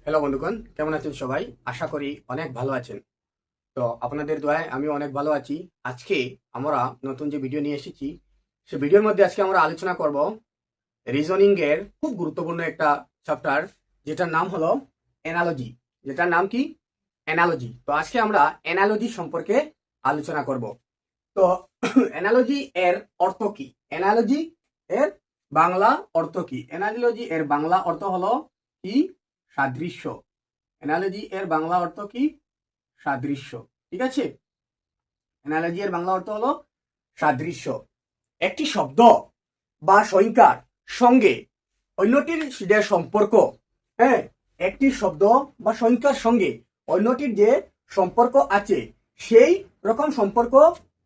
Hello বন্ধুগণ, কেমন আছেন সবাই? আশা করি অনেক ভালো আছেন। তো আপনাদের দয়ায় আমি অনেক ভালো আছি। আজকে আমরা নতুন যে ভিডিও নিয়ে এসেছি, সে ভিডিওর মধ্যে আজকে আমরা আলোচনা করব রিজনিং এর খুব গুরুত্বপূর্ণ একটা চ্যাপ্টার, যেটার নাম হলো অ্যানালজি। যেটার নাম কি? অ্যানালজি। তো আজকে আমরা অ্যানালজি সম্পর্কে আলোচনা করব। তো অ্যানালজি এর অর্থ কি? অ্যানালজি এর বাংলা অর্থ কি? অ্যানালজি এর বাংলা অর্থ হলো কি? সাদৃশ্য। অ্যানালজি এর বাংলা অর্থ কি? সাদৃশ্য। ঠিক আছে? অ্যানালজি এর বাংলা অর্থ হলো সাদৃশ্য। একটি শব্দ বা সংখ্যার সঙ্গে অন্যটির যে সম্পর্ক, হ্যাঁ, একটি শব্দ বা সংখ্যার সঙ্গে অন্যটির যে সম্পর্ক আছে, সেই রকম সম্পর্ক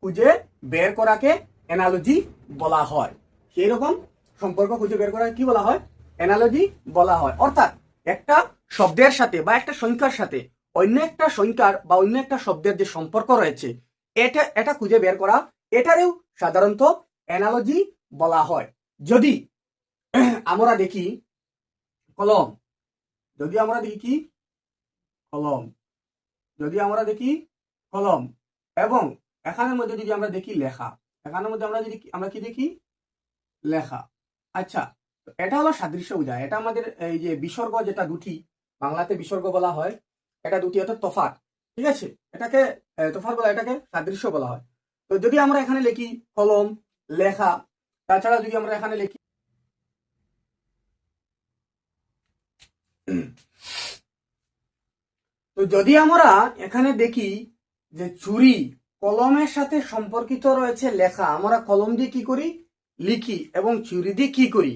খুঁজে বের করাকে অ্যানালজি বলা হয়। সেই রকম সম্পর্ক খুঁজে বের করা কি বলা হয়? অ্যানালজি বলা হয়। অর্থাৎ একটা শব্দের সাথে বা একটা সংখ্যার সাথে অন্য একটা সংখ্যার বা অন্য একটা শব্দের যে সম্পর্ক রয়েছে, এটা এটা খুঁজে বের করা, এটারেও সাধারণত অ্যানালজি বলা হয়। যদি আমরা দেখি কলম, যদি আমরা দেখি কি? কলম। যদি আমরা দেখি কলম এবং এখানের মধ্যে যদি আমরা দেখি লেখা, এখানের মধ্যে আমরা কি দেখি? লেখা। আচ্ছা, এটা হলো সাদৃশ্য বোঝায়। এটা আমাদের এই যে বিসর্গ, যেটা দুটি, বাংলাতে বিসর্গ বলা হয়, এটা দুটি অর্থাৎ তফাৎ। ঠিক আছে? এটাকে তফাৎ বলা, এটাকে সাদৃশ্য বলা হয়। তো যদি আমরা এখানে লিখি কলম, লেখা, তাছাড়া যদি আমরা এখানে লিখি তো যদি আমরা এখানে দেখি যে ছুরি, কলমের সাথে সম্পর্কিত রয়েছে লেখা, আমরা কলম দিয়ে কি করি? লিখি। এবং ছুরি দিয়ে কি করি?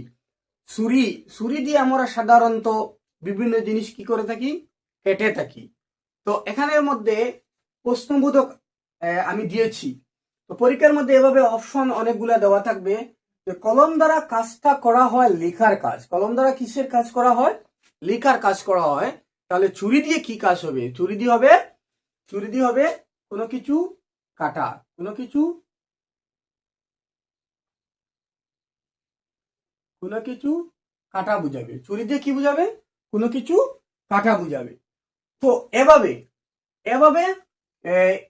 ছুরি। ছুরি দিয়ে আমরা সাধারণত বিভিন্ন জিনিস কি করে থাকি? কেটে থাকি। তো এখানের মধ্যে প্রশ্নবোধক আমি দিয়েছি। তো পরীক্ষার মধ্যে এভাবে অপশন অনেকগুলা দেওয়া থাকবে যে কলম দ্বারা কাজটা করা হয় লেখার কাজ। কলম দ্বারা কিসের কাজ করা হয়? লেখার কাজ করা হয়। তাহলে ছুরি দিয়ে কি কাজ হবে? ছুরি দিয়ে হবে কোনো কিছু কাটা, কোনো কিছু কাটা বুঝাবে। ছুরি দিয়ে কি বুঝাবে? কোনো কিছু কাটা বুঝাবে। তো এভাবে এভাবে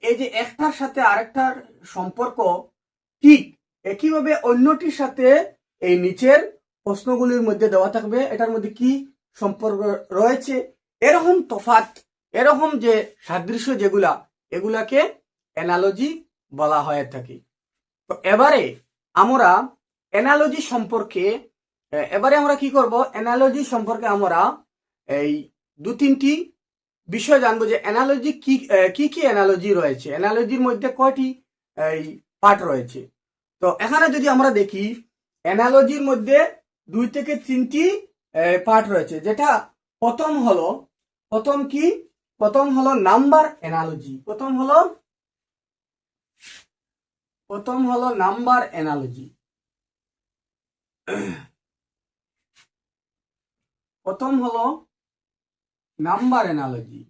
এই যে একটার সাথে আরেকটার সম্পর্ক ঠিক একইভাবে অন্যটির সাথে এই নিচের প্রশ্নগুলির মধ্যে দেওয়া থাকবে, এটার মধ্যে কি সম্পর্ক রয়েছে, এরকম তফাৎ, এরকম যে সাদৃশ্য যেগুলা, এগুলাকে অ্যানালজি বলা হয়ে থাকে। তো আমরা অ্যানালজি সম্পর্কে এবারে আমরা কি করব? অ্যানালজি সম্পর্কে আমরা এই দু তিনটি বিষয় জানবো যে অ্যানালজি কি কি কি অ্যানালজি রয়েছে, অ্যানালজির মধ্যে কয়টি এই পার্ট রয়েছে। তো এখানে যদি আমরা দেখি অ্যানালজির মধ্যে 2 থেকে 3টি পার্ট রয়েছে। যেটা প্রথম হলো, প্রথম কি? প্রথম হলো নাম্বার অ্যানালজি। প্রথম হলো নাম্বার অ্যানালজি। প্রথম হলো নাম্বার অ্যানালজি।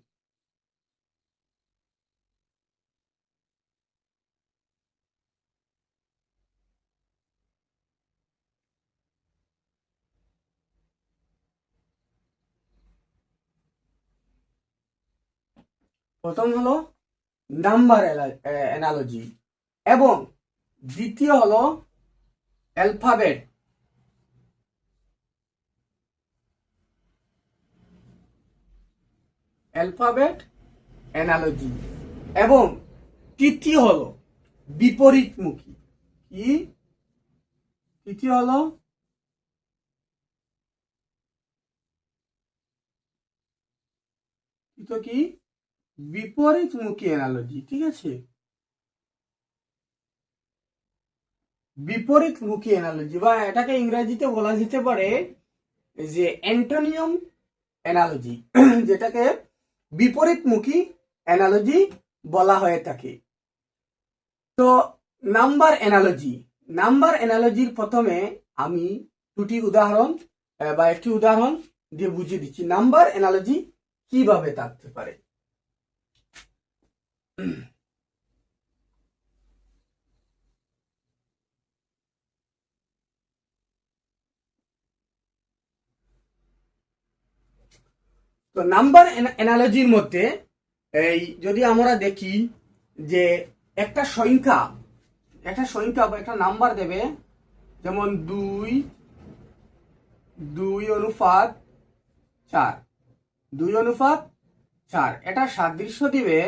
প্রথম হলো নাম্বার অ্যানালজি এবং দ্বিতীয় হলো অ্যালফাবেট অ্যালফাবেট অ্যানালজি এবং তৃতীয় হলো বিপরীতমুখী। কি? তৃতীয় হলো কি? বিপরীতমুখী অ্যানালজি। ঠিক আছে? বিপরীতমুখী অ্যানালজি, বা এটাকে ইংরেজিতে বলা যেতে পারে যে অ্যান্টোনিয়াম অ্যানালজি, যেটাকে বিপরীতমুখী অ্যানালজি বলা হয়ে থাকে। তো নাম্বার অ্যানালজির প্রথমে আমি দুটি উদাহরণ বা একটি উদাহরণ দিয়ে বুঝিয়ে দিচ্ছি নাম্বার অ্যানালজি কিভাবে থাকতে পারে। তো নাম্বার অ্যানালজির মধ্যে এই যদি আমরা দেখি যে একটা সংখ্যা বা একটা নাম্বার দেবে, যেমন 2:4, 2:4, এটা সাদৃশ্য দেবে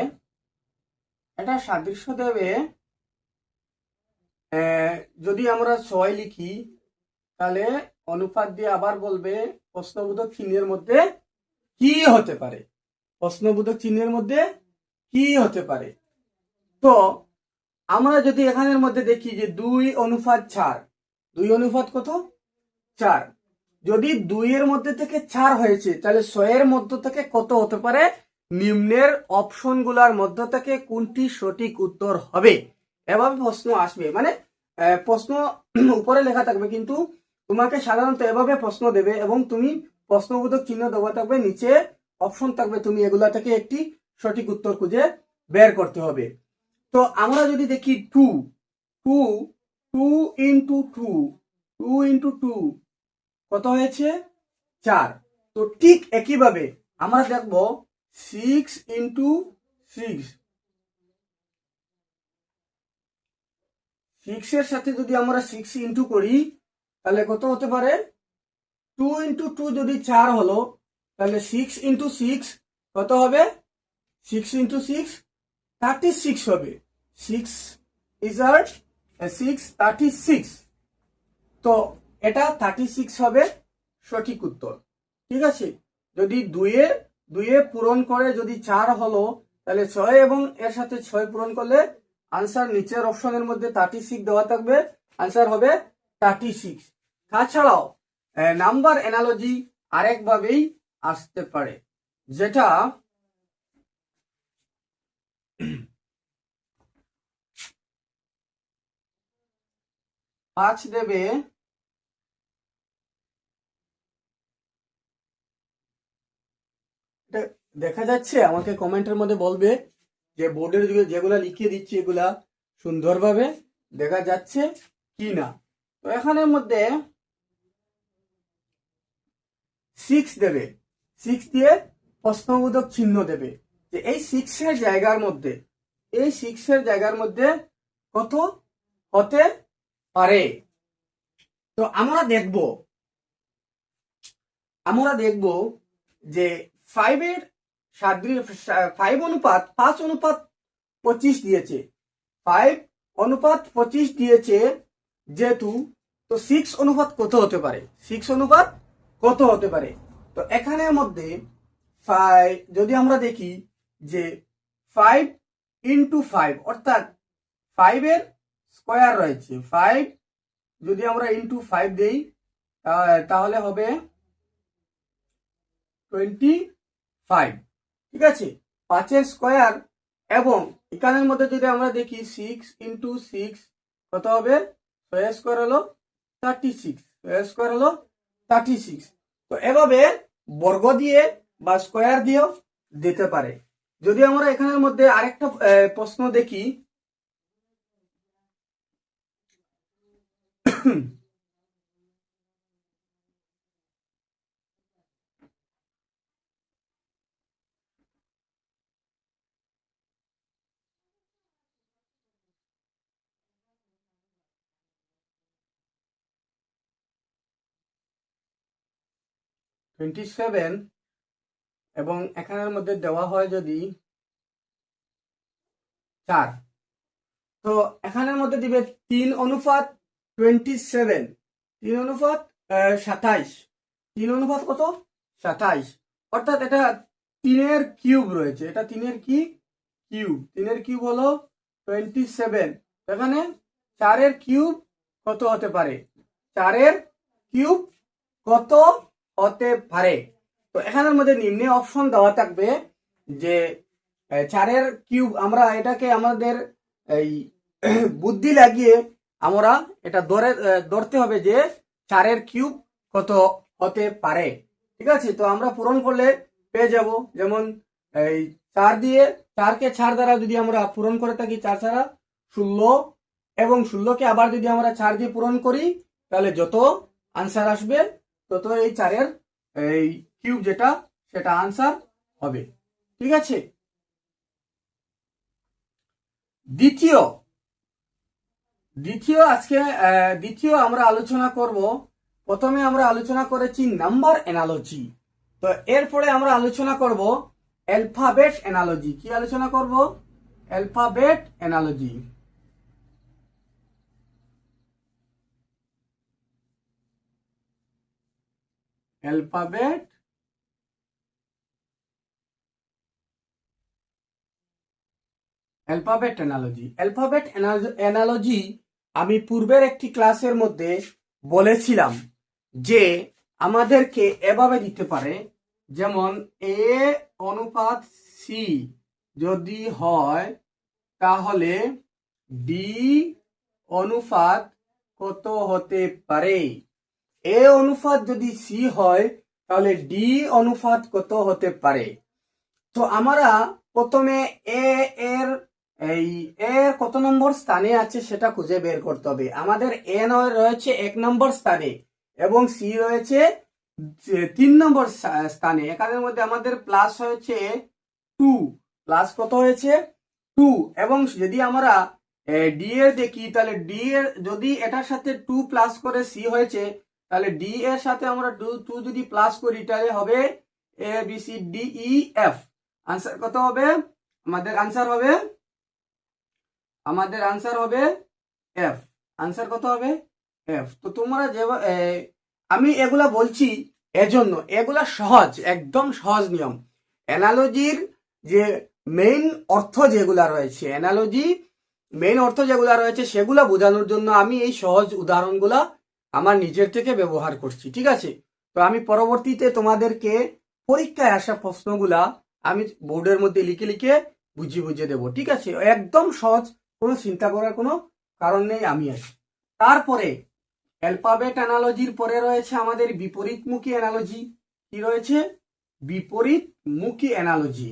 যদি আমরা 6 লিখি, তাহলে অনুপাত দিয়ে আবার বলবে প্রশ্নবোধক চিহ্নের মধ্যে কি হতে পারে, তো আমরা যদি এখানের মধ্যে দেখি যে 2:4, 2 কত 4, যদি 2 এর মধ্যে থেকে 4 হয়েছে, তাহলে 6 এর মধ্য থেকে কত হতে পারে, নিম্নের অপশনগুলোর মধ্য থেকে কোনটি সঠিক উত্তর হবে, এভাবে প্রশ্ন আসবে। মানে প্রশ্ন উপরে লেখা থাকবে, কিন্তু তোমাকে সাধারণত এভাবে প্রশ্ন দেবে এবং তুমি প্রশ্নবোধক চিহ্ন দেওয়া থাকবে, নিচে অপশন থাকবে, তুমি এগুলা থেকে একটি সঠিক উত্তর খুঁজে বের করতে হবে। তো আমরা যদি দেখি 2 ইন্টু 2 কত হয়েছে 4। তো ঠিক একইভাবে আমরা দেখব 6 ইন্টু 6, 6 এর সাথে যদি আমরা 6 ইন্টু করি, তাহলে কত হতে পারে, 2 ইন্টু 2 যদি 4 হলো, তাহলে 6 ইন্টু 6 কত হবে, 6 ইন্টু 6 36 হবে। 6 36, তো এটা 36 হবে সঠিক উত্তর। ঠিক আছে, যদি 2 পূরণ করে যদি 4 হলো, তাহলে 6 এবং এর সাথে 6 পূরণ করলে আনসার নিচের অপশনের মধ্যে 36 দেওয়া থাকবে, আনসার হবে 36। তাছাড়াও নাম্বার অ্যানালজি আরেকভাবেই আসতে পারে, যেটা 5 দেবে, দেখা যাচ্ছে, আমাকে কমেন্টের মধ্যে বলবে যে বোর্ডের যেগুলা লিখিয়ে দিচ্ছি এগুলা সুন্দরভাবে দেখা যাচ্ছে কি না। তো এখানের মধ্যে 6 দেবে, 6 দিয়ে প্রশ্নবোধক চিহ্ন দেবে, যে এই 6 এর জায়গার মধ্যে কত হতে পারে। তো আমরা দেখব যে 5 এর 5:5 দিয়েছে, 5:25 দিয়েছে যেহেতু, তো 6 অনুপাত কত হতে পারে, তো এখানের মধ্যে 5 যদি আমরা দেখি যে 5 ইন্টু 5, অর্থাৎ 5 এর স্কোয়ার রয়েছে, 5 যদি আমরা ইন্টু 5 দেই, তাহলে হবে 25। ঠিক আছে, 5 এর স্কোয়ার, এবং এখানের মধ্যে যদি আমরা দেখি 6 ইন্টু 6 কত হবে, 6 স্কোয়ার হলো 36, 6 স্কোয়ার হলো 36। তো এভাবে বর্গ দিয়ে বা স্কোয়ার দিয়েও দিতে পারে। যদি আমরা এখানের মধ্যে আরেকটা প্রশ্ন দেখি, (27) এবং এখানের মধ্যে দেওয়া হয় যদি 4, তো এখানের মধ্যে দিবে 3:27, 3:27, 3 কত 27, অর্থাৎ এটা 3 এর কিউব রয়েছে, এটা 3 এর কি কিউব, 3 এর কিউব হলো 27। এখানে 4 এর কিউব কত হতে পারে, 4 এর কিউব কত হতে পারে। তো এখানের মধ্যে নিম্নে অপশন দেওয়া থাকবে, যে 4 এর কিউব, আমরা এটাকে আমাদের এই বুদ্ধি লাগিয়ে আমরা এটা ধরতে হবে যে 4 এর কিউব কত হতে পারে। ঠিক আছে, তো আমরা পূরণ করলে পেয়ে যাব, যেমন এই 4 দিয়ে 4কে 4 দ্বারা যদি আমরা পূরণ করে থাকি, 4 ছাড়া 16, এবং 16কে আবার যদি আমরা 4 দিয়ে পূরণ করি, তাহলে যত আনসার আসবে তত এই 4 এর এই কিউব যেটা সেটা আনসার হবে। ঠিক আছে, দ্বিতীয় দ্বিতীয় আমরা আলোচনা করব। প্রথমে আমরা আলোচনা করেছি নাম্বার অ্যানালজি, তো এরপরে আমরা আলোচনা করব অ্যালফাবেট অ্যানালজি। কি আলোচনা করব? Alphabet analogy. অ্যালফাবেট অ্যানালজি আমি পূর্বের একটি ক্লাসের মধ্যে বলেছিলাম যে আমাদেরকে এভাবে দিতে পারে, যেমন এ অনুপাত সি যদি হয় তাহলে ডি অনুপাত কত হতে পারে। এ অনুপাত যদি সি হয় তাহলে ডি অনুপাত কত হতে পারে। তো আমরা প্রথমে এর কত নম্বর স্থানে আছে সেটা খুঁজে বের করতে হবে। আমাদের এ রয়েছে 1 নম্বর স্থানে এবং সি রয়েছে 3 নম্বর স্থানে। এখানের মধ্যে আমাদের প্লাস হয়েছে 2, প্লাস কত হয়েছে 2। এবং যদি আমরা ডি এর দেখি তাহলে ডি এর যদি এটার সাথে 2 প্লাস করে সি হয়েছে, তাহলে ডি এর সাথে আমরা 2 যদি প্লাস করি তাহলে হবে A B C D E F. Answer কত হবে? আমাদের আনসার হবে এফ। আনসার কত হবে? এফ। তো তোমরা যে আমি এগুলা বলছি এজন্য, এগুলা সহজ, একদম সহজ নিয়ম। অ্যানালজির যে মেইন অর্থ যেগুলা রয়েছে সেগুলা বোঝানোর জন্য আমি এই সহজ উদাহরণগুলা আমার নিজের থেকে ব্যবহার করছি। ঠিক আছে, তো আমি পরবর্তীতে তোমাদেরকে পরীক্ষায় আসা প্রশ্নগুলা আমি বোর্ডের মধ্যে লিখে বুঝিয়ে দেবো। ঠিক আছে, একদম সহজ, কোনো চিন্তা করার কোনো কারণ নেই। আমি আছি তারপরে অ্যালফাবেট অ্যানালজির পরে রয়েছে আমাদের বিপরীতমুখী অ্যানালজি। কি রয়েছে? বিপরীতমুখী অ্যানালজি।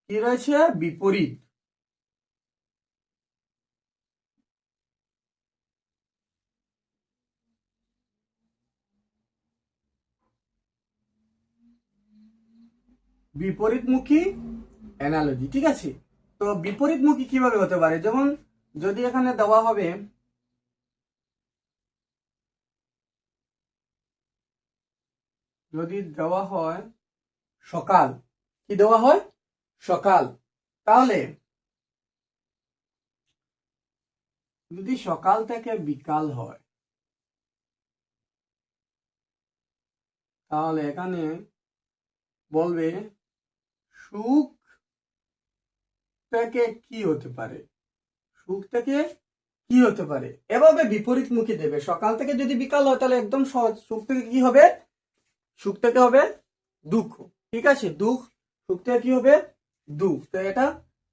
কি রয়েছে? বিপরীত। বিপরীতমুখী অ্যানালজি। ঠিক আছে, তো বিপরীতমুখী কিভাবে হতে পারে? যেমন যদি এখানে দেওয়া হবে হয় সকাল, কি দেওয়া হয়? সকাল। তাহলে যদি সকাল থেকে বিকাল হয় তাহলে এখানে বলবে সুখ থেকে কি হতে পারে? সুখ থেকে কি হতে পারে? এভাবে বিপরীতমুখী দেবে। সকাল থেকে যদি বিকাল হয় তাহলে একদম সহজ, সুখ থেকে কি হবে? সুখ থেকে হবে দুঃখ। ঠিক আছে, দুঃখ। সুখ থেকে কি হবে? দুঃখ। তো এটা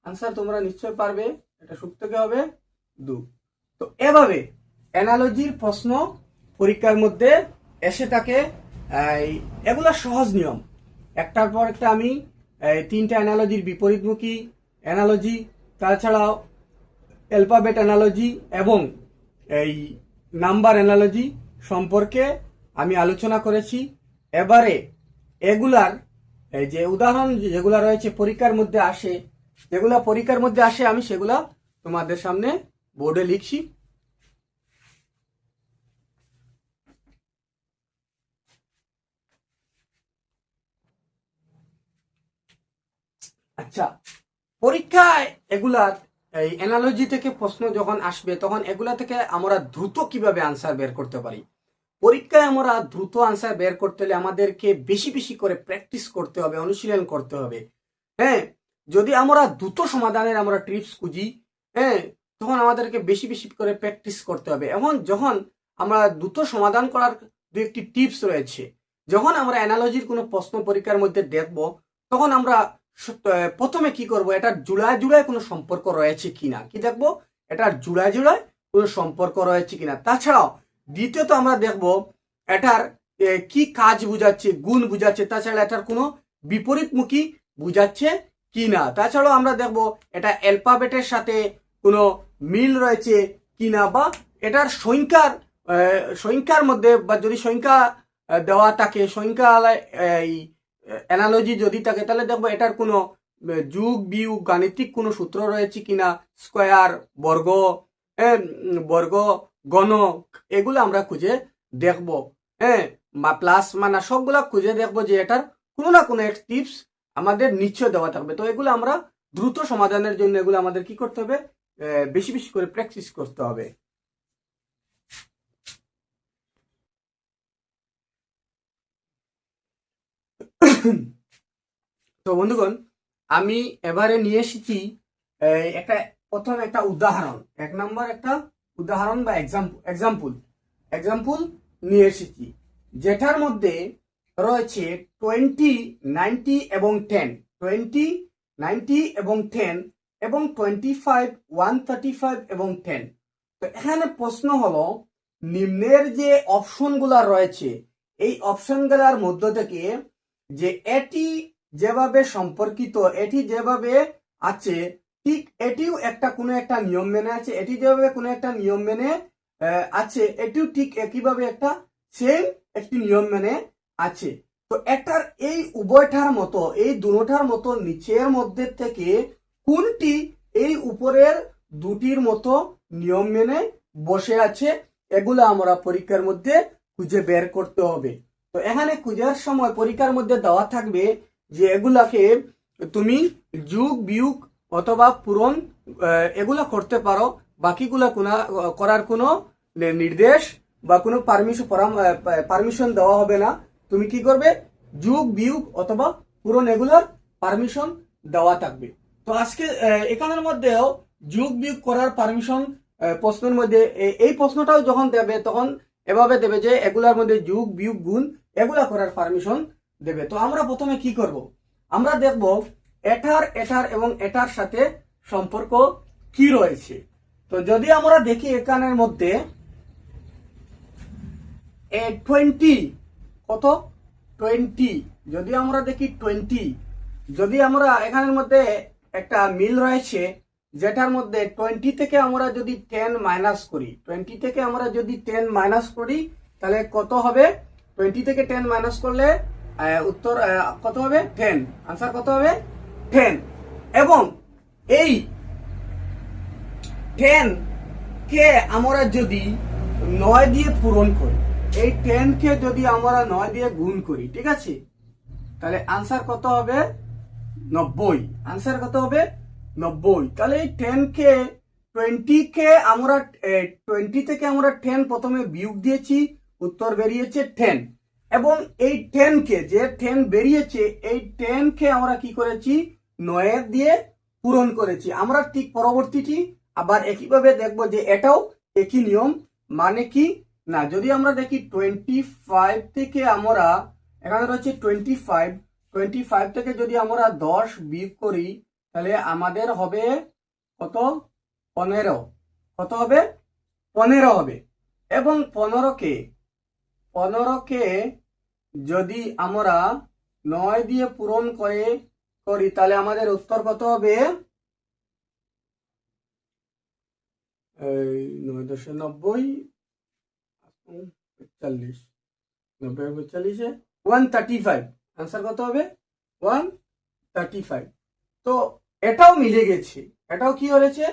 আনসার তোমরা নিশ্চয় পারবে, এটা সুখ থেকে হবে দুঃখ। তো এভাবে অ্যানালজির প্রশ্ন পরীক্ষার মধ্যে এসে থাকে। এগুলা সহজ নিয়ম, একটার পর একটা আমি 3টা অ্যানালজির বিপরীতমুখী অ্যানালজি, তাছাড়াও অ্যালফাবেট অ্যানালজি এবং এই নাম্বার অ্যানালজি সম্পর্কে আমি আলোচনা করেছি। এবারে এগুলার যে উদাহরণ যেগুলা রয়েছে পরীক্ষার মধ্যে আসে, আমি সেগুলা তোমাদের সামনে বোর্ডে লিখছি। আচ্ছা, পরীক্ষায় এগুলার এই অ্যানালজি থেকে প্রশ্ন যখন আসবে তখন এগুলা থেকে আমরা দ্রুত কিভাবে আনসার বের করতে পারি। পরীক্ষায় আমরা দ্রুত আনসার বের করতে হলে আমাদেরকে বেশি করে প্র্যাকটিস করতে হবে, অনুশীলন করতে হবে। হ্যাঁ, যদি আমরা দ্রুত সমাধানের আমরা টিপস খুঁজি, হ্যাঁ, তখন আমাদেরকে বেশি করে প্র্যাকটিস করতে হবে। এখন যখন আমরা দ্রুত সমাধান করার 2-1টি টিপস রয়েছে, যখন আমরা অ্যানালজির কোনো প্রশ্ন পরীক্ষার মধ্যে দেখব তখন আমরা প্রথমে কি করব, এটার জুড়ায় কোনো সম্পর্ক রয়েছে কিনা কি দেখবো, এটার জুড়ায় কোনো সম্পর্ক রয়েছে কিনা। তাছাড়াও দ্বিতীয়ত আমরা দেখব এটার কি কাজ বুঝাচ্ছে, গুণ বুঝাচ্ছে, তাছাড়া এটার কোনো বিপরীতমুখী বুঝাচ্ছে কিনা। তাছাড়াও আমরা দেখব এটা অ্যালফাবেটের সাথে কোনো মিল রয়েছে কিনা, বা এটার সংখ্যার মধ্যে, বা যদি সংখ্যা দেওয়া থাকে, সংখ্যা এই অ্যানালজি যদি থাকে, তাহলে দেখবো এটার কোনো যোগ বিয়োগ গাণিতিক কোনো সূত্র রয়েছে কিনা, স্কোয়ার, বর্গ, বর্গ, গণক, এগুলো আমরা খুঁজে দেখবো। বা প্লাস মানা সবগুলা খুঁজে দেখবো যে এটার কোনো না কোনো এক টিপস আমাদের নিশ্চয় দেওয়া থাকবে। তো এগুলো আমরা দ্রুত সমাধানের জন্য এগুলো আমাদের কি করতে হবে, বেশি বেশি করে প্র্যাকটিস করতে হবে। তো বন্ধুগণ, আমি এবারে নিয়ে এসেছি একটা প্রথম একটা উদাহরণ, 1 নম্বর একটা উদাহরণ বা এক্সাম্পল নিয়ে এসেছি, যেটার মধ্যে রয়েছে 20, 90 এবং 10, 20, 90 এবং 10 এবং 25, 135 এবং 10। তো এখানে প্রশ্ন হলো, নিম্নের যে অপশনগুলা রয়েছে, এই অপশনগুলার মধ্য থেকে যে এটি যেভাবে সম্পর্কিত, এটি যেভাবে আছে, ঠিক এটিও একটা কোনো একটা নিয়ম মেনে আছে, এটি যেভাবে কোনো একটা নিয়ম মেনে আছে, এটিও ঠিক একইভাবে একটা সেম একটি নিয়ম মেনে আছে। তো এটার এই উভয়টার মতো, এই দুটোটার মতো নিচের মধ্যে থেকে কোনটি এই উপরের দুটির মতো নিয়ম মেনে বসে আছে, এগুলো আমরা পরীক্ষার মধ্যে খুঁজে বের করতে হবে। তো এখানে খুঁজার সময় পরীক্ষার মধ্যে দেওয়া থাকবে যে এগুলাকে তুমি যোগ বিয়োগ অথবা পূরণ এগুলা করতে পারো, বাকিগুলা করার কোনো নির্দেশ বা কোনো পারমিশন দেওয়া হবে না। তুমি কি করবে, যোগ বিয়োগ অথবা পূরণ এগুলার পারমিশন দেওয়া থাকবে। তো আজকে এখানের মধ্যেও যোগ বিয়োগ করার পারমিশন প্রশ্নের মধ্যে, এই প্রশ্নটাও যখন দেবে তখন এভাবে দেবে যে এগুলার মধ্যে যোগ বিয়োগ গুণ এগুলা করার পারমিশন দেবে। তো আমরা প্রথমে কি করব, আমরা দেখব এটার এবং এটার সাথে সম্পর্ক কি রয়েছে। তো যদি আমরা দেখি এখানের মধ্যে 20 কত 20, যদি আমরা দেখি 20, যদি আমরা এখানের মধ্যে একটা মিল রয়েছে, যেটার মধ্যে 20 থেকে আমরা যদি 10 মাইনাস করি, 20 থেকে আমরা যদি 10 মাইনাস করি, তাহলে কত হবে, 20 থেকে 10 মাইনাস করলে উত্তর কত হবে, 10, আনসার কত হবে 10। এবং এই 10 কে আমরা যদি 9 দিয়ে পূরণ করি, এই 10 কে যদি আমরা 9 দিয়ে গুণ করি, ঠিক আছে, তাহলে আনসার কত হবে 90, আনসার কত হবে 90। তাহলে এই 10 কে 20 কে আমরা 20 থেকে আমরা 10 প্রথমে বিয়োগ দিয়েছি, উত্তর বেরিয়েছে 10। এবং এই 10 কে, যে 10 বেরিয়েছে, এই 10 কে আমরা কি করেছি, 9 দিয়ে পূরণ করেছি। আমরা ঠিক পরবর্তীটি আবার একইভাবে দেখবো যে এটাও একই নিয়ম মানে কি না। যদি আমরা দেখি 25 থেকে আমরা, এখানে রয়েছে 25 থেকে যদি আমরা 10 বিয়োগ করি, তাহলে আমাদের হবে কত, 15, কত হবে 15 হবে। এবং 15 কে যদি আমরা 9 দিয়ে পূরণ করি, তাহলে আমাদের উত্তর কত হবে, 9 × 90, 40, 90 × 40 135, আনসার কত হবে 135। তো এটাও মিলে গেছে, এটাও কি হয়েছে,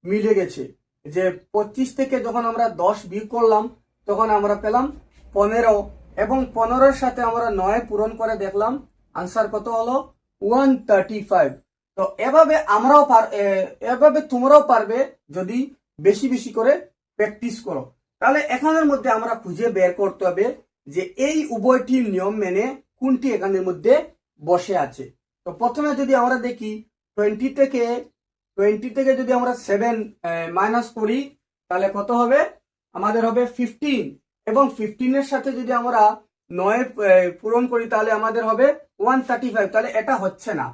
মিলে গেছে, যে 25 থেকে যখন আমরা 10 বিয়োগ করলাম, তখন আমরা পেলাম 15, এবং 15-র সাথে আমরা 9 পূরণ করে দেখলাম, আনসার কত হলো 135। তো এভাবে এভাবে তোমরাও পারবে যদি বেশি বেশি করে প্র্যাকটিস করো। তাহলে এখানের মধ্যে আমরা খুঁজে বের করতে হবে যে এই উভয়টির নিয়ম মেনে কোনটি এখানের মধ্যে বসে আছে। তো প্রথমে যদি আমরা দেখি 20 থেকে যদি আমরা 7 মাইনাস করি, তাহলে কত হবে, আমাদের হবে 15, এবং 15-এর সাথে যদি আমরা 9 পূরণ করি, তাহলে আমাদের হবে 135। তাহলে এটা হচ্ছে না,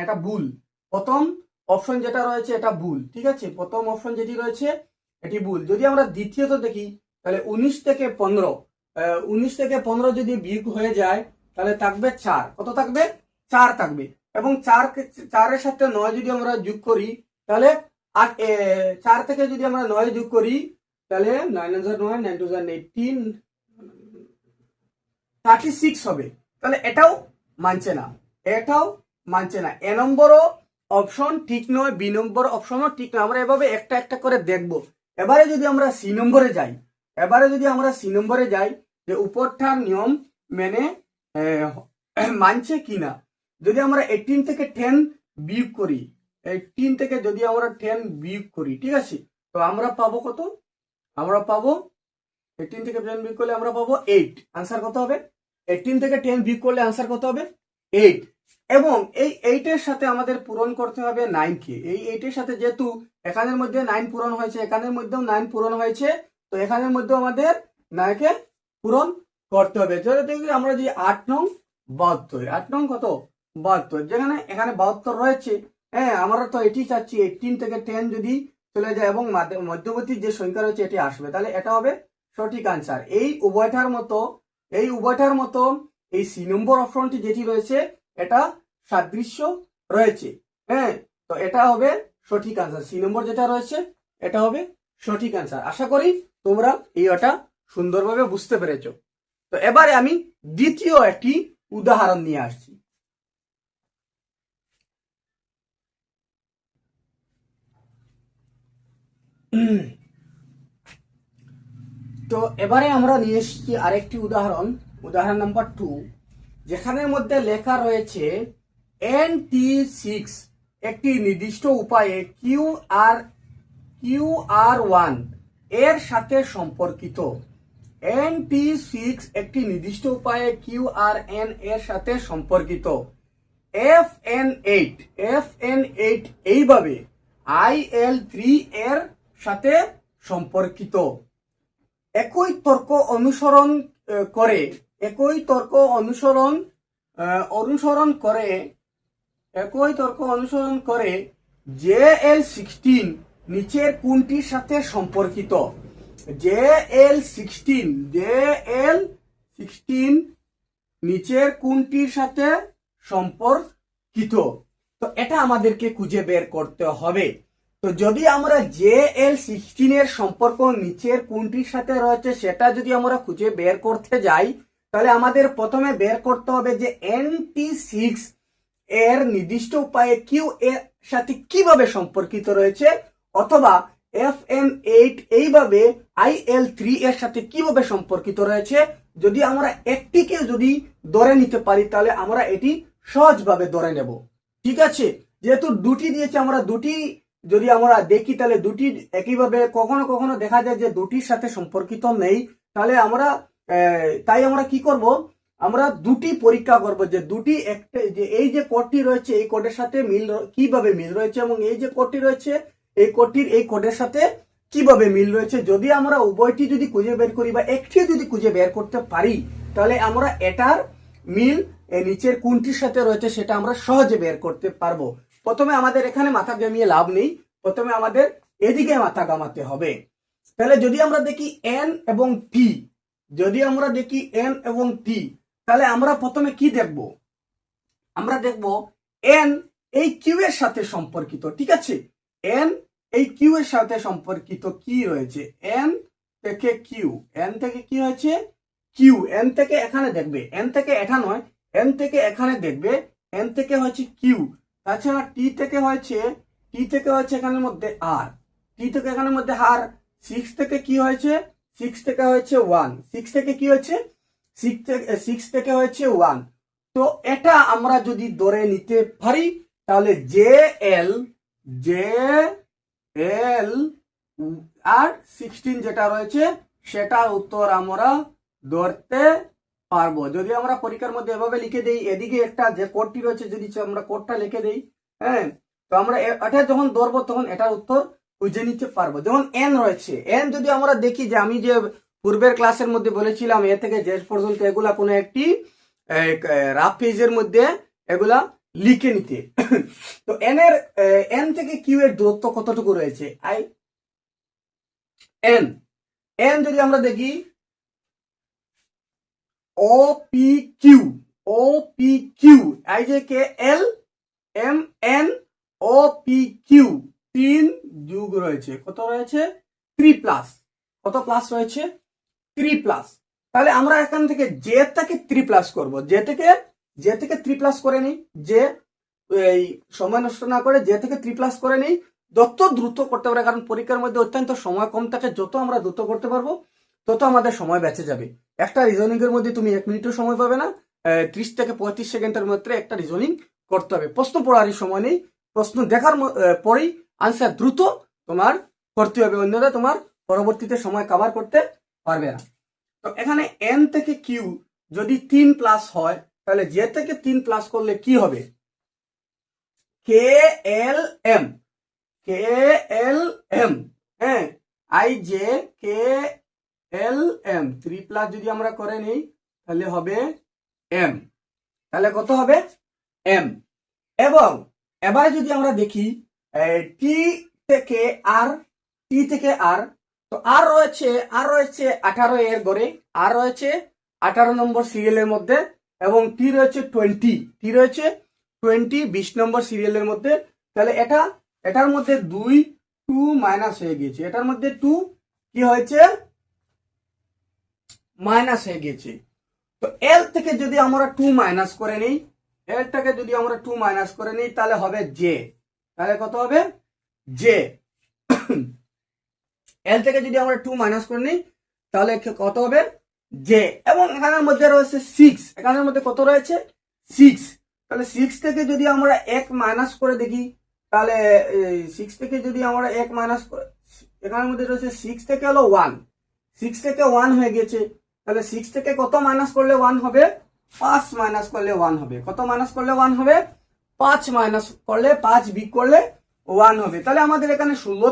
এটা ভুল। প্রথম অপশন যেটা রয়েছে এটা ভুল, ঠিক আছে, প্রথম অপশন যেটি রয়েছে এটি ভুল। যদি আমরা দ্বিতীয়ত দেখি, তাহলে 19 থেকে 15 যদি বিয়োগ হয়ে যায়, তাহলে থাকবে 4, কত থাকবে 4 থাকবে। এবং 4-এর সাথে 9 যদি আমরা যোগ করি, তাহলে আর 4 থেকে যদি আমরা 9 যোগ করি তাহলে 9 9 9 2 18 36 হবে। তাহলে এটাও মানছে না, এটাও মানছে না। এ নম্বরও অপশন ঠিক নয়, বি নম্বর অপশনও ঠিক নয়। আমরা এভাবে একটা একটা করে দেখব। এবারে যদি আমরা সি নম্বরে যাই, যে উপরটার নিয়ম মেনে মানছে কিনা। যদি আমরা 18 থেকে 10 বিয়োগ করি, 18 থেকে যদি আমরা 10 বিয়োগ করি, ঠিক আছে, তো আমরা পাবো কত? আমরা পাবো 18 থেকে 10 বিয়োগ করলে আমরা পাবো 8। আনসার কত হবে? 18 থেকে 10 বিয়োগ করলে আনসার কত হবে? 8। এবং এই 8 এর সাথে আমাদের পূরণ করতে হবে 9 কে। এই 8 এর সাথে যেহেতু এখানের মধ্যে 9 পূরণ হয়েছে, এখানের মধ্যেও 9 পূরণ হয়েছে, তো এখানের মধ্যেও আমাদের 9 কে পূরণ করতে হবে। তাহলে দেখি আমরা যে 8 নং 72, 8 নং কত? 72, যেখানে এখানে 72 রয়েছে। হ্যাঁ, আমরা তো এটি চাচ্ছি 18 থেকে 10 যদি চলে যায় এবং মধ্যবর্তী যে সংখ্যা রয়েছে এটি আসবে, তাহলে এটা হবে সঠিক আনসার। এই উভয়টার মতো এই সি নম্বর অপশনটি যেটি রয়েছে এটা সাদৃশ্য রয়েছে। হ্যাঁ, তো এটা হবে সঠিক আনসার। সি নম্বর যেটা রয়েছে এটা হবে সঠিক আনসার। আশা করি তোমরা এইটা সুন্দরভাবে বুঝতে পেরেছো। তো এবারে আমি দ্বিতীয় একটি উদাহরণ নিয়ে আসছি। তো এবারে আমরা নিয়ে এসেছি আরেকটি উদাহরণ নাম্বার 2, যেখানের মধ্যে লেখা রয়েছে NT6 একটি নির্দিষ্ট উপায়ে QR1 এর সাথে সম্পর্কিত। NT6 একটি নির্দিষ্ট উপায়ে QRN এর সাথে সম্পর্কিত। FN8 এইভাবে IL3 এর সাথে সম্পর্কিত। একই তর্ক অনুসরণ করে JL16 নিচের কোনটির সাথে সম্পর্কিত? JL16 নিচের কোনটির সাথে সম্পর্কিত? তো এটা আমাদেরকে খুঁজে বের করতে হবে। তো যদি আমরা JL16 এর সম্পর্ক নিচের কোনটির সাথে রয়েছে সেটা যদি আমরা খুঁজে বের করতে যাই, তাহলে আমাদের প্রথমে বের করতে হবে যে NT6 এর নির্দিষ্ট উপায়ে কিউ এর সাথে কিভাবে সম্পর্কিত রয়েছে, অথবা FN8 এইভাবে IL3 এর সাথে কিভাবে সম্পর্কিত রয়েছে। যদি আমরা একটিকে যদি ধরে নিতে পারি তাহলে আমরা এটি সহজভাবে ধরে নেব। ঠিক আছে, যেহেতু দুটি দিয়েছে, আমরা দুটি যদি আমরা দেখি তাহলে দুটি একইভাবে কখনো কখনো দেখা যায় যে দুটির সাথে সম্পর্কিত নেই। তাহলে তাই আমরা কি করব, আমরা দুটি পরীক্ষা করব যে দুটি একটা, যে এই যে কোডটি রয়েছে এই কোডের সাথে কিভাবে মিল রয়েছে, এবং এই যে কোডটি রয়েছে এই কোডের সাথে কিভাবে মিল রয়েছে। যদি আমরা উভয়টি যদি খুঁজে বের করি বা একটি যদি খুঁজে বের করতে পারি, তাহলে আমরা এটার মিল নিচের কোনটির সাথে রয়েছে সেটা আমরা সহজে বের করতে পারবো। প্রথমে আমাদের এখানে মাথা ঘামিয়ে লাভ নেই, প্রথমে আমাদের এদিকে মাথা ঘামাতে হবে। তাহলে যদি আমরা দেখি N এবং T, তাহলে আমরা প্রথমে কি দেখব? আমরা দেখব N এই কিউ এর সাথে সম্পর্কিত। ঠিক আছে, N এই কিউ এর সাথে সম্পর্কিত কি রয়েছে? N থেকে কি হয়েছে? কিউ। N থেকে এখানে দেখবে, N থেকে এটা নয়, N থেকে এখানে দেখবে, N থেকে হচ্ছে কিউ। তাছাড়া টি থেকে হয়েছে এখানের মধ্যে আর, এখানের মধ্যে আর। 6 থেকে কি হয়েছে? 6 থেকে হয়েছে 1, 6 থেকে কি হয়েছে? 6 থেকে হয়েছে 1। তো এটা আমরা যদি ধরে নিতে পারি তাহলে JL আর 16 যেটা রয়েছে সেটার উত্তর আমরা ধরতে পারবো। যদি আমরা পরীক্ষার মধ্যে এভাবে লিখে দেই, এদিকে একটা যে কোডটি রয়েছে যদি আমরা কোডটা লিখে দেই, হ্যাঁ, তো আমরা এটা যখন ধরবো তখন এটার উত্তর খুঁজে নিতে পারবো। যেমন N রয়েছে, N যদি আমরা দেখি যে আমি যে পূর্বের ক্লাসের মধ্যে বলেছিলাম এ থেকে জেড পর্যন্ত এগুলা কোনো একটি রাফ পেজের মধ্যে এগুলা লিখে নিতে। তো N থেকে কিউ এর দূরত্ব কতটুকু রয়েছে? N যদি আমরা দেখি OPQ, এই যে কে L M N OPQ 3 রয়েছে, কত রয়েছে 3 প্লাস, কত প্লাস রয়েছে 3 প্লাস। তাহলে আমরা এখান থেকে জে থেকে 3 প্লাস করব, জে থেকে 3 প্লাস করে নিই, যে এই সময় নষ্ট না করে জে থেকে 3 প্লাস করে নিই, যত দ্রুত করতে পারে, কারণ পরীক্ষার মধ্যে অত্যন্ত সময় কম থাকে, যত আমরা দ্রুত করতে পারবো তত আমাদের সময় বেঁচে যাবে। একটা রিজনিং এর মধ্যে তুমি 1 মিনিটও সময় পাবে না, 30 থেকে 35 সেকেন্ডের মধ্যে একটা রিজনিং করতে হবে। প্রশ্ন পড়ারই সময় নেই, প্রশ্ন দেখার পরেই আনসার দ্রুত তোমার করতে হবে, অন্যরা তোমার পরবর্তীতে সময় কভার করতে পারবে না। তো এখানে এন থেকে কিউ যদি 3 প্লাস হয়, তাহলে জে থেকে 3 প্লাস করলে কি হবে, K L M, K L M, হ্যাঁ, I J K L M 3 plus যদি আমরা করে নিই তাহলে হবে এম, তাহলে কত হবে এম। এবং এবারে যদি আমরা দেখি টি থেকে আর, টি থেকে আর, তো আর রয়েছে 18 এর গড়ে, আর রয়েছে 18 নম্বর সিরিয়ালের মধ্যে, এবং টি রয়েছে 20 নম্বর সিরিয়ালের মধ্যে। তাহলে এটার মধ্যে 2 মাইনাস হয়ে গিয়েছে, এটার মধ্যে 2 কি হয়েছে মাইনাস হয়ে গিয়েছে। তো এল থেকে যদি আমরা 2 মাইনাস করে নিই, এল থেকে যদি আমরা 2 মাইনাস করে নিই তাহলে হবে জে, তাহলে কত হবে জে। এল থেকে যদি আমরা 2 মাইনাস করে নিই তাহলে কত হবে জে। এবং এখানের মধ্যে রয়েছে 6, এখানের মধ্যে কত রয়েছে 6, তাহলে 6 থেকে যদি আমরা 1 মাইনাস করে দেখি, তাহলে 6 থেকে যদি আমরা 1 মাইনাস করে, এখানের মধ্যে রয়েছে 6 থেকে হলো 1, 6 থেকে 1 হয়ে গেছে, তাহলে 6 থেকে কত মাইনাস করলে 1 হবে, 5 মাইনাস করলে 1 হবে, কত মাইনাস করলে 1 হবে, 5 মাইনাস করলে, 5 বিয়োগ করলে 1 হবে। তাহলে আমাদের এখানে 16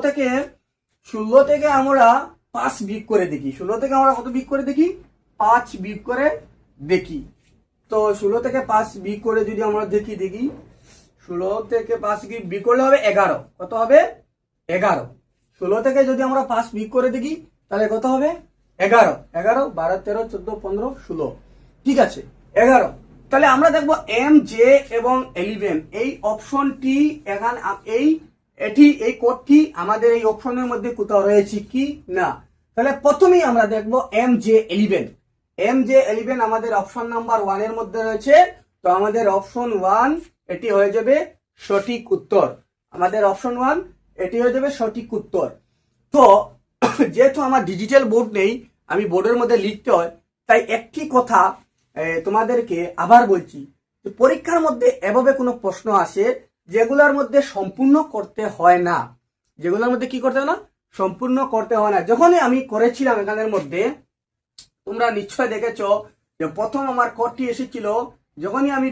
থেকে আমরা 5 বিয়োগ করে দেখি, 16 থেকে আমরা কত বিয়োগ করে দেখি, 5 বিয়োগ করে দেখি। তো 16 থেকে 5 বিয়োগ করে যদি আমরা দেখি 16 থেকে 5 বিয়োগ করলে হবে 11, কত হবে 11। 16 থেকে যদি আমরা 5 বিয়োগ করে দেখি তাহলে কত হবে 11, 11 12 13 14 15 16, ঠিক আছে 11। তাহলে আমরা দেখবো এম জে এবং 11 এই অপশনটি এখানে এই কোডটি আমাদের এই অপশনের মধ্যে কোথাও রয়েছে কি না। তাহলে প্রথমেই আমরা দেখবো এম জে 11 আমাদের অপশন নাম্বার 1 এর মধ্যে রয়েছে। তো আমাদের অপশন 1 এটি হয়ে যাবে সঠিক উত্তর, আমাদের অপশন 1 এটি হয়ে যাবে সঠিক উত্তর। তো যেহেতু আমার ডিজিটাল বোর্ড নেই, আমি বোর্ডের মধ্যে লিখতে হয়, তাই একটি কথা তোমাদেরকে আবার বলছি, পরীক্ষার মধ্যে এভাবে কোনো প্রশ্ন আসে যেগুলোর মধ্যে সম্পূর্ণ করতে হয় না, যেগুলোর মধ্যে কি করতে হয় না, সম্পূর্ণ করতে হয় না। যখনই আমি করেছিলাম এখানের মধ্যে, তোমরা নিশ্চয় দেখেছ যে প্রথম আমার কোডটি এসেছিল, যখনই আমি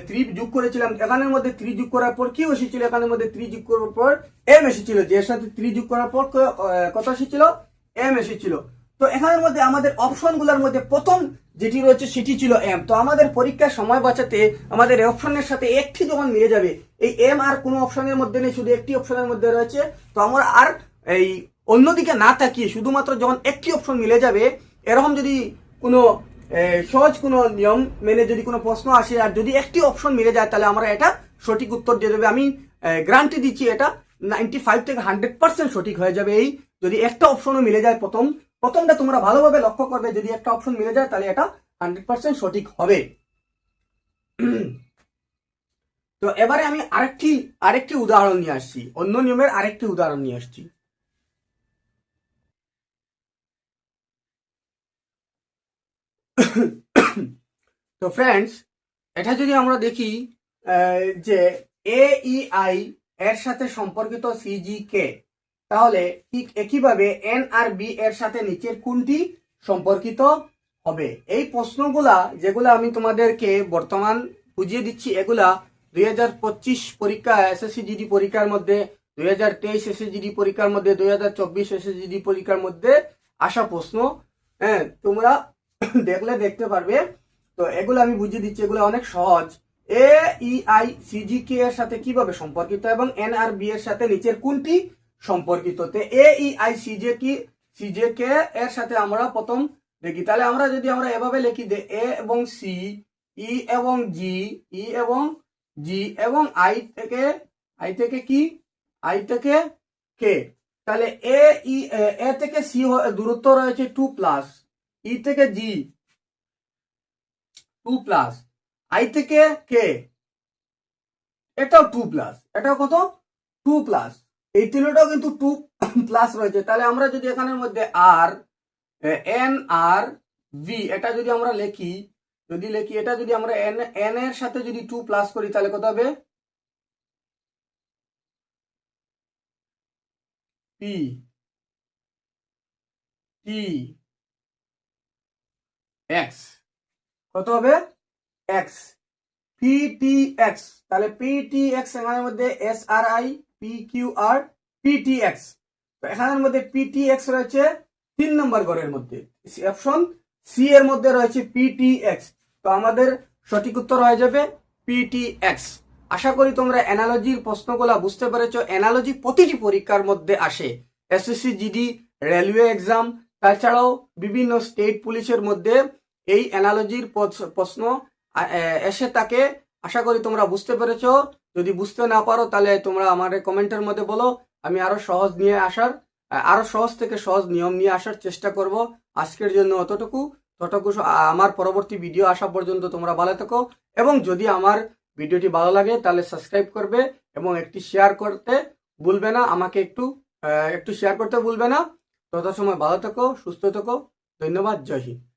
3 যোগ করেছিলাম, এখানের মধ্যে 3 যোগ করার পর কি এসেছিল, এখানের মধ্যে 3 যোগ করার পর এম এসেছিল, যে সাথে 3 যোগ করার পর কত এসেছিল, এম এসেছিল। তো এখানের মধ্যে আমাদের অপশনগুলোর মধ্যে প্রথম যেটি রয়েছে সেটি ছিল এম। তো আমাদের পরীক্ষার সময় বাঁচাতে আমাদের অপশনের সাথে একটি যখন মিলে যাবে, এই এম আর কোনো অপশনের মধ্যে নেই, শুধু একটি অপশনের মধ্যে রয়েছে, তো আমরা আর এই অন্যদিকে না তাকিয়ে শুধুমাত্র যখন একটি অপশন মিলে যাবে, এরকম যদি কোনো সহজ কোনো নিয়ম মেনে যদি কোনো প্রশ্ন আসে আর যদি একটি অপশন মিলে যায়, তাহলে আমরা এটা সঠিক উত্তর দিয়ে দেবে। আমি গ্যারান্টি দিচ্ছি এটা 95 থেকে 100% সঠিক হয়ে যাবে এই যদি একটা অপশনও মিলে যায়। প্রথমটা তোমরা ভালোভাবে লক্ষ্য করবে, যদি একটা অপশন মিলে যায় তাহলে এটা 100% সঠিক হবে। তো এবারে আমি আরেকটি উদাহরণ নিয়ে আসছি, অন্য নিয়মের আরেকটি উদাহরণ নিয়ে আসছি। তো ফ্রেন্ডস, এটা যদি আমরা দেখি যে AEI এর সাথে সম্পর্কিত CGK, তাহলে ঠিক একইভাবে এন আর বি এর সাথে নিচের কোনটি সম্পর্কিত হবে। এই প্রশ্নগুলা যেগুলো আমি তোমাদেরকে বর্তমান বুঝিয়ে দিচ্ছি, এগুলা 2025 পরীক্ষা SSC GD পরীক্ষার মধ্যে, 2023 SSC GD পরীক্ষার মধ্যে, 2024 SSC GD পরীক্ষার মধ্যে আসা প্রশ্ন। হ্যাঁ, তোমরা দেখতে পারবে। তো এগুলো আমি বুঝিয়ে দিচ্ছি, এগুলো অনেক সহজ। AEI CGK এর সাথে কিভাবে সম্পর্কিত এবং NRB এর সাথে নিচের কোনটি সম্পর্কিত। তো AEI CJK এর সাথে আমরা প্রথম দেখি, তাহলে আমরা যদি আমরা এভাবে লিখি যে A এবং C, E এবং G, E এবং G এবং I থেকে কি আই থেকে কে, তাহলে এ থেকে সি দূরত্ব রয়েছে 2+, ই থেকে জি 2+, আই থেকে কে এটাও 2+, এটাও কত 2+, এই তিনটাও কিন্তু 2+ রয়েছে। তাহলে আমরা যদি এখানের মধ্যে আর এন আর ভি এটা যদি আমরা লিখি, এটা যদি আমরা এন এর সাথে যদি 2+ করি তাহলে কত হবে, পি টি এক্স, কত হবে এক্স, পিটি এক্স। তাহলে পিটি এক্স এখানের মধ্যে S R I P Q R PT X, তো এখানের মধ্যে পিটি এক্স রয়েছে 3 নম্বর ঘরের মধ্যে, অপশন সি এর মধ্যে রয়েছে পিটি এক্স। তো আমাদের সঠিক উত্তর হয়ে যাবে পিটি এক্স। আশা করি তোমরা অ্যানালজির প্রশ্নগুলো বুঝতে পেরেছো। অ্যানালজি প্রতিটি পরীক্ষার মধ্যে আসে, এসএসসি জিডি, রেলওয়ে এক্সাম, তাছাড়াও বিভিন্ন স্টেট পুলিশের মধ্যে এই অ্যানালজির প্রশ্ন এসে থাকে। আশা করি তোমরা বুঝতে পেরেছো। যদি বুঝতে না পারো তাহলে তোমরা আমার কমেন্টের মধ্যে বলো, আমি আরো সহজ থেকে সহজ নিয়ম নিয়ে আসার চেষ্টা করব। আজকের জন্য ততটুকু। আমার পরবর্তী ভিডিও আসা পর্যন্ত তোমরা ভালো থেকো, এবং যদি আমার ভিডিওটি ভালো লাগে তাহলে সাবস্ক্রাইব করবে এবং একটি শেয়ার করতে ভুলবে না, আমাকে একটু শেয়ার করতে ভুলবে না। তত সময় ভালো থেকো, সুস্থ থেকো। ধন্যবাদ। জয় হিন্দ।